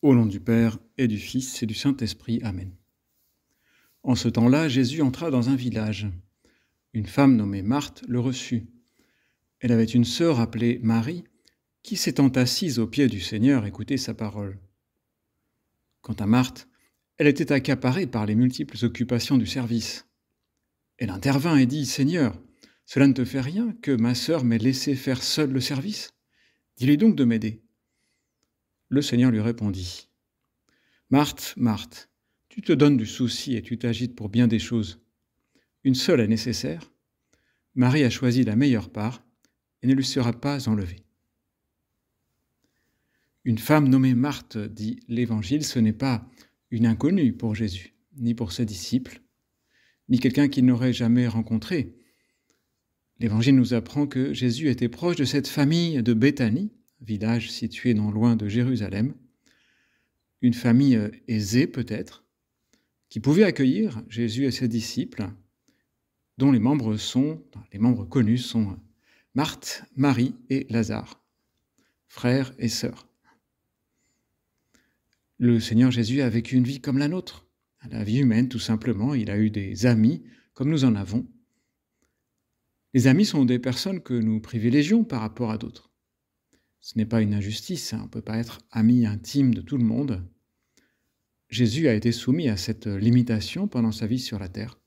Au nom du Père et du Fils et du Saint-Esprit. Amen. En ce temps-là, Jésus entra dans un village. Une femme nommée Marthe le reçut. Elle avait une sœur appelée Marie, qui s'étant assise aux pieds du Seigneur écoutait sa parole. Quant à Marthe, elle était accaparée par les multiples occupations du service. Elle intervint et dit « Seigneur, cela ne te fait rien que ma sœur m'ait laissé faire seule le service ? Dis-lui donc de m'aider. » Le Seigneur lui répondit « Marthe, Marthe, tu te donnes du souci et tu t'agites pour bien des choses. Une seule est nécessaire. Marie a choisi la meilleure part et ne lui sera pas enlevée. » Une femme nommée Marthe, dit l'Évangile, ce n'est pas une inconnue pour Jésus, ni pour ses disciples, ni quelqu'un qu'il n'aurait jamais rencontré. L'Évangile nous apprend que Jésus était proche de cette famille de Béthanie, village situé non loin de Jérusalem, une famille aisée peut-être, qui pouvait accueillir Jésus et ses disciples, dont les membres connus sont Marthe, Marie et Lazare, frères et sœurs. Le Seigneur Jésus a vécu une vie comme la nôtre, la vie humaine tout simplement. Il a eu des amis comme nous en avons. Les amis sont des personnes que nous privilégions par rapport à d'autres. Ce n'est pas une injustice, on ne peut pas être ami intime de tout le monde. Jésus a été soumis à cette limitation pendant sa vie sur la terre.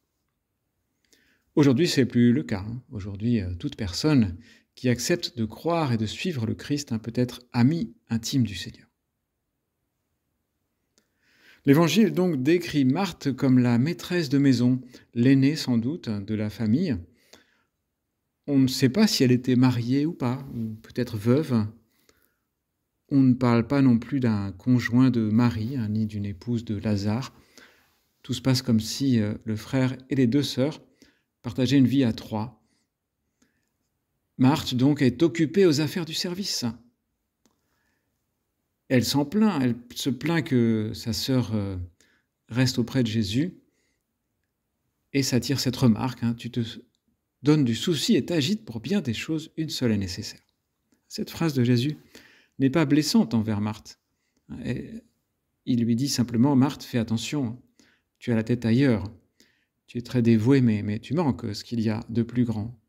Aujourd'hui, ce n'est plus le cas. Aujourd'hui, toute personne qui accepte de croire et de suivre le Christ peut être ami intime du Seigneur. L'Évangile donc décrit Marthe comme la maîtresse de maison, l'aînée sans doute de la famille. On ne sait pas si elle était mariée ou pas, ou peut-être veuve. On ne parle pas non plus d'un conjoint de Marie, ni d'une épouse de Lazare. Tout se passe comme si le frère et les deux sœurs partageaient une vie à trois. Marthe donc est occupée aux affaires du service. Elle s'en plaint, elle se plaint que sa sœur reste auprès de Jésus et s'attire cette remarque, tu te donnes du souci et t'agites pour bien des choses, une seule est nécessaire. Cette phrase de Jésus n'est pas blessante envers Marthe. Il lui dit simplement, Marthe, fais attention, tu as la tête ailleurs, tu es très dévouée, mais tu manques ce qu'il y a de plus grand.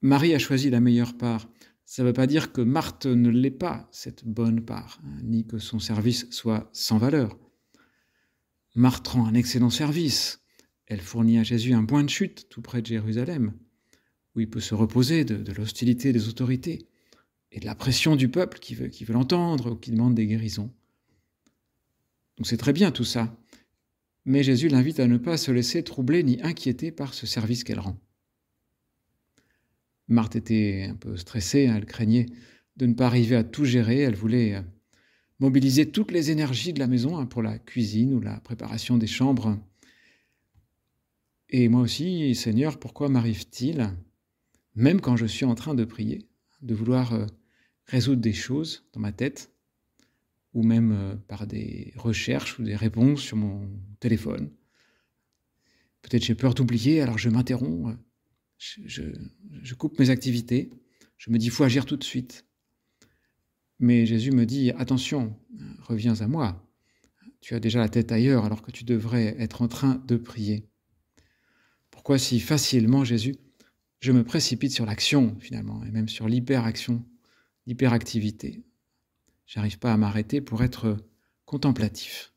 Marie a choisi la meilleure part. Ça ne veut pas dire que Marthe ne l'est pas, cette bonne part, ni que son service soit sans valeur. Marthe rend un excellent service. Elle fournit à Jésus un point de chute tout près de Jérusalem, où il peut se reposer de l'hostilité des autorités et de la pression du peuple qui veut l'entendre ou qui demande des guérisons. Donc c'est très bien tout ça, mais Jésus l'invite à ne pas se laisser troubler ni inquiéter par ce service qu'elle rend. Marthe était un peu stressée, elle craignait de ne pas arriver à tout gérer, elle voulait mobiliser toutes les énergies de la maison pour la cuisine ou la préparation des chambres. Et moi aussi, Seigneur, pourquoi m'arrive-t-il, même quand je suis en train de prier, de vouloir résoudre des choses dans ma tête, ou même par des recherches ou des réponses sur mon téléphone. Peut-être j'ai peur d'oublier, alors je m'interromps, je coupe mes activités, je me dis, il faut agir tout de suite. Mais Jésus me dit, attention, reviens à moi. Tu as déjà la tête ailleurs alors que tu devrais être en train de prier. Pourquoi si facilement, Jésus, je me précipite sur l'action finalement, et même sur l'hyperaction, l'hyperactivité. Je n'arrive pas à m'arrêter pour être contemplatif.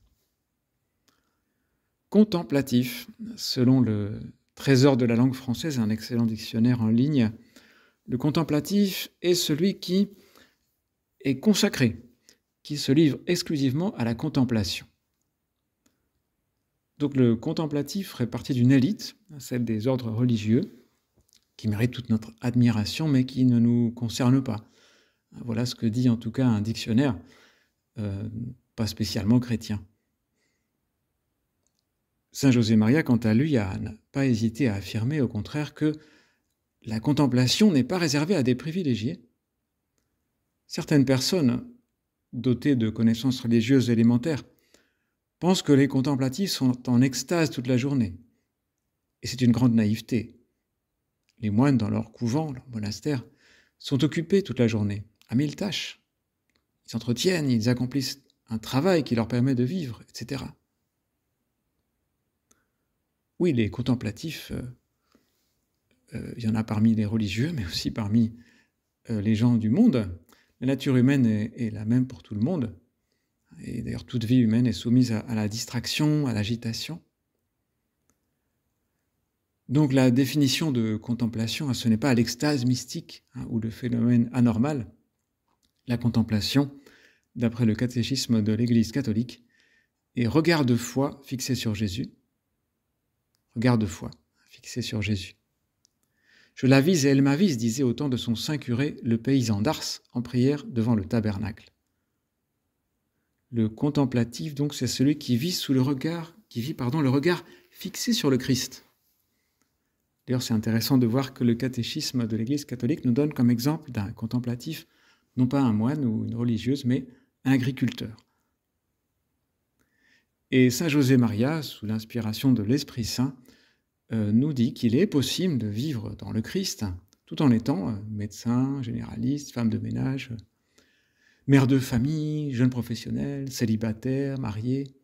Contemplatif, selon le Trésor de la langue française, un excellent dictionnaire en ligne, le contemplatif est celui qui est consacré, qui se livre exclusivement à la contemplation. Donc le contemplatif ferait partie d'une élite, celle des ordres religieux, qui mérite toute notre admiration, mais qui ne nous concerne pas. Voilà ce que dit en tout cas un dictionnaire, pas spécialement chrétien. Saint José Maria, quant à lui, n'a pas hésité à affirmer au contraire que la contemplation n'est pas réservée à des privilégiés. Certaines personnes, dotées de connaissances religieuses élémentaires, pensent que les contemplatifs sont en extase toute la journée. Et c'est une grande naïveté. Les moines, dans leur couvent, leur monastère, sont occupés toute la journée, à 1000 tâches. ils s'entretiennent, ils accomplissent un travail qui leur permet de vivre, etc. Oui, les contemplatifs, il y en a parmi les religieux, mais aussi parmi les gens du monde. La nature humaine est la même pour tout le monde. Et d'ailleurs, toute vie humaine est soumise à la distraction, à l'agitation. Donc la définition de contemplation, ce n'est pas l'extase mystique ou le phénomène anormal. La contemplation, d'après le catéchisme de l'Église catholique, est regard de foi fixé sur Jésus. Regard de foi fixé sur Jésus. Je l'avise et elle m'avise, disait au temps de son saint curé le paysan d'Ars en prière devant le tabernacle. Le contemplatif, donc, c'est celui qui vit le regard fixé sur le Christ. D'ailleurs, c'est intéressant de voir que le catéchisme de l'Église catholique nous donne comme exemple d'un contemplatif, non pas un moine ou une religieuse, mais un agriculteur. Et saint José Maria, sous l'inspiration de l'Esprit Saint, nous dit qu'il est possible de vivre dans le Christ, tout en étant médecin, généraliste, femme de ménage, mère de famille, jeune professionnel, célibataire, marié.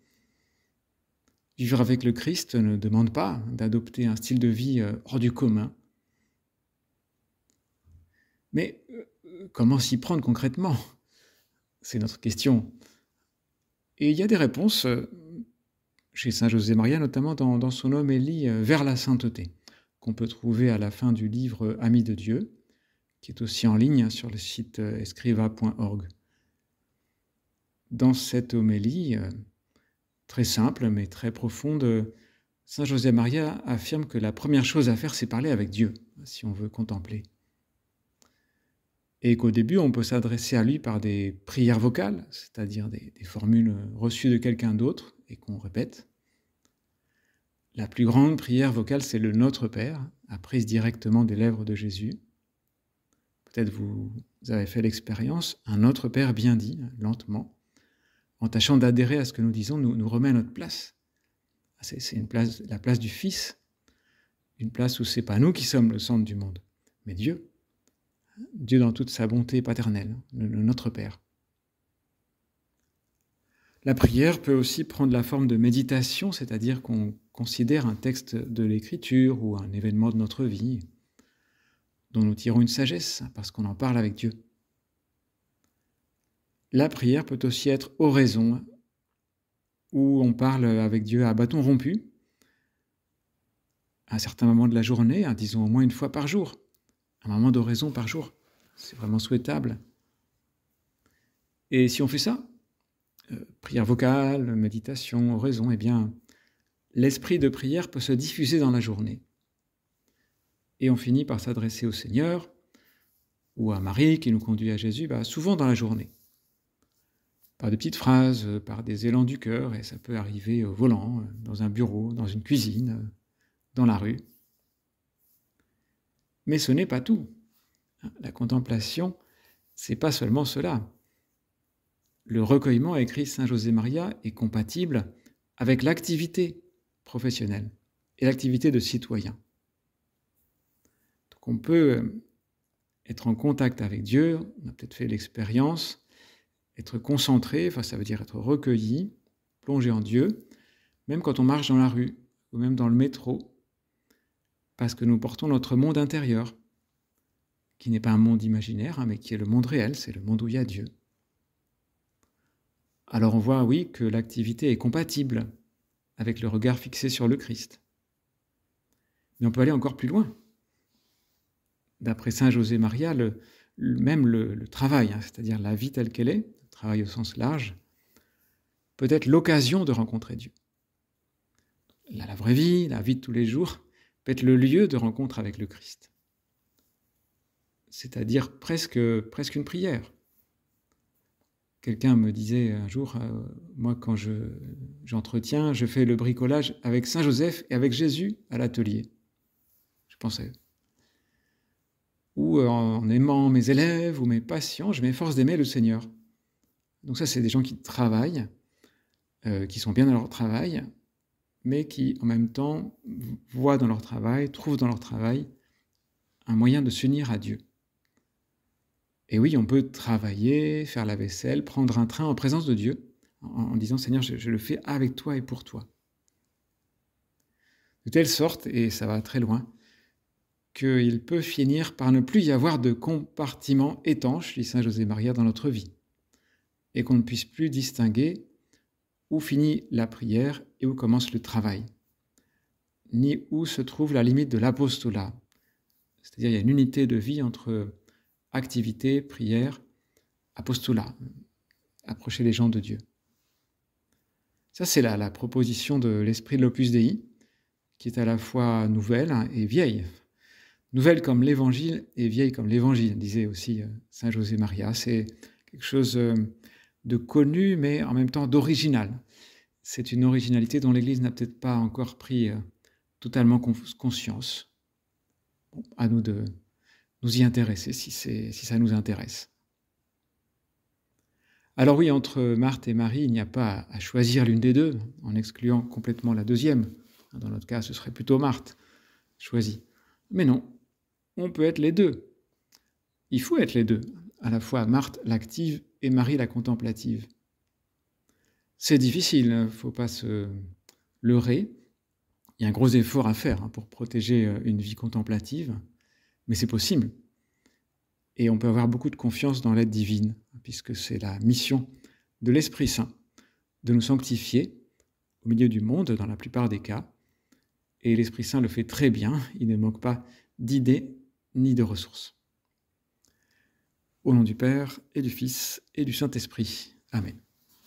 Vivre avec le Christ ne demande pas d'adopter un style de vie hors du commun. Mais comment s'y prendre concrètement ? C'est notre question. Et il y a des réponses chez saint José Maria, notamment dans son homélie Vers la sainteté, qu'on peut trouver à la fin du livre Amis de Dieu, qui est aussi en ligne sur le site escriva.org. Dans cette homélie, très simple mais très profonde, saint José Maria affirme que la première chose à faire, c'est parler avec Dieu, si on veut contempler. Et qu'au début, on peut s'adresser à lui par des prières vocales, c'est-à-dire des formules reçues de quelqu'un d'autre et qu'on répète. La plus grande prière vocale, c'est le Notre Père, apprise directement des lèvres de Jésus. Peut-être vous avez fait l'expérience, un Notre Père bien dit, lentement, en tâchant d'adhérer à ce que nous disons, nous remet à notre place. C'est la place du Fils, une place où ce n'est pas nous qui sommes le centre du monde, mais Dieu. Dieu dans toute sa bonté paternelle, Notre Père. La prière peut aussi prendre la forme de méditation, c'est-à-dire qu'on considère un texte de l'Écriture ou un événement de notre vie dont nous tirons une sagesse parce qu'on en parle avec Dieu. La prière peut aussi être oraison, où on parle avec Dieu à bâton rompu, à un certain moment de la journée, disons au moins une fois par jour, un moment d'oraison par jour. C'est vraiment souhaitable. Et si on fait ça, prière vocale, méditation, oraison, eh bien, l'esprit de prière peut se diffuser dans la journée. Et on finit par s'adresser au Seigneur, ou à Marie qui nous conduit à Jésus, souvent dans la journée. Par de petites phrases, par des élans du cœur, et ça peut arriver au volant, dans un bureau, dans une cuisine, dans la rue. Mais ce n'est pas tout. La contemplation, c'est pas seulement cela. Le recueillement, écrit saint José Maria, est compatible avec l'activité professionnelle et l'activité de citoyen. Donc on peut être en contact avec Dieu, on a peut-être fait l'expérience, être concentré, ça veut dire être recueilli, plongé en Dieu, même quand on marche dans la rue ou même dans le métro, parce que nous portons notre monde intérieur, qui n'est pas un monde imaginaire, mais qui est le monde réel, c'est le monde où il y a Dieu. Alors on voit, oui, que l'activité est compatible avec le regard fixé sur le Christ. Mais on peut aller encore plus loin. D'après saint José Maria, le travail, c'est-à-dire la vie telle qu'elle est, le travail au sens large, peut être l'occasion de rencontrer Dieu. La vraie vie, la vie de tous les jours, peut être le lieu de rencontre avec le Christ. C'est-à-dire presque une prière. Quelqu'un me disait un jour, moi quand j'entretiens, je fais le bricolage avec Saint Joseph et avec Jésus à l'atelier. Je pensais. Ou en aimant mes élèves ou mes patients, je m'efforce d'aimer le Seigneur. Donc ça, c'est des gens qui travaillent, qui sont bien dans leur travail, mais qui en même temps voient dans leur travail, trouvent dans leur travail un moyen de s'unir à Dieu. Et oui, on peut travailler, faire la vaisselle, prendre un train en présence de Dieu, en disant « Seigneur, je le fais avec toi et pour toi ». De telle sorte, et ça va très loin, qu'il peut finir par ne plus y avoir de compartiment étanche, dit saint José Maria, dans notre vie, et qu'on ne puisse plus distinguer où finit la prière et où commence le travail, ni où se trouve la limite de l'apostolat. C'est-à-dire il y a une unité de vie entre activité, prière, apostolat, approcher les gens de Dieu. Ça, c'est la proposition de l'esprit de l'Opus Dei, qui est à la fois nouvelle et vieille. Nouvelle comme l'Évangile et vieille comme l'Évangile, disait aussi saint José Maria. C'est quelque chose de connu, mais en même temps d'original. C'est une originalité dont l'Église n'a peut-être pas encore pris totalement conscience. Bon, à nous de nous y intéresser si ça nous intéresse. Alors oui, entre Marthe et Marie, il n'y a pas à choisir l'une des deux, en excluant complètement la deuxième. Dans notre cas, ce serait plutôt Marthe choisie. Mais non, on peut être les deux. Il faut être les deux, à la fois Marthe l'active et Marie la contemplative. C'est difficile, il ne faut pas se leurrer. Il y a un gros effort à faire pour protéger une vie contemplative, mais c'est possible. Et on peut avoir beaucoup de confiance dans l'aide divine, puisque c'est la mission de l'Esprit Saint de nous sanctifier au milieu du monde, dans la plupart des cas. Et l'Esprit Saint le fait très bien, il ne manque pas d'idées ni de ressources. Au nom du Père et du Fils et du Saint-Esprit. Amen.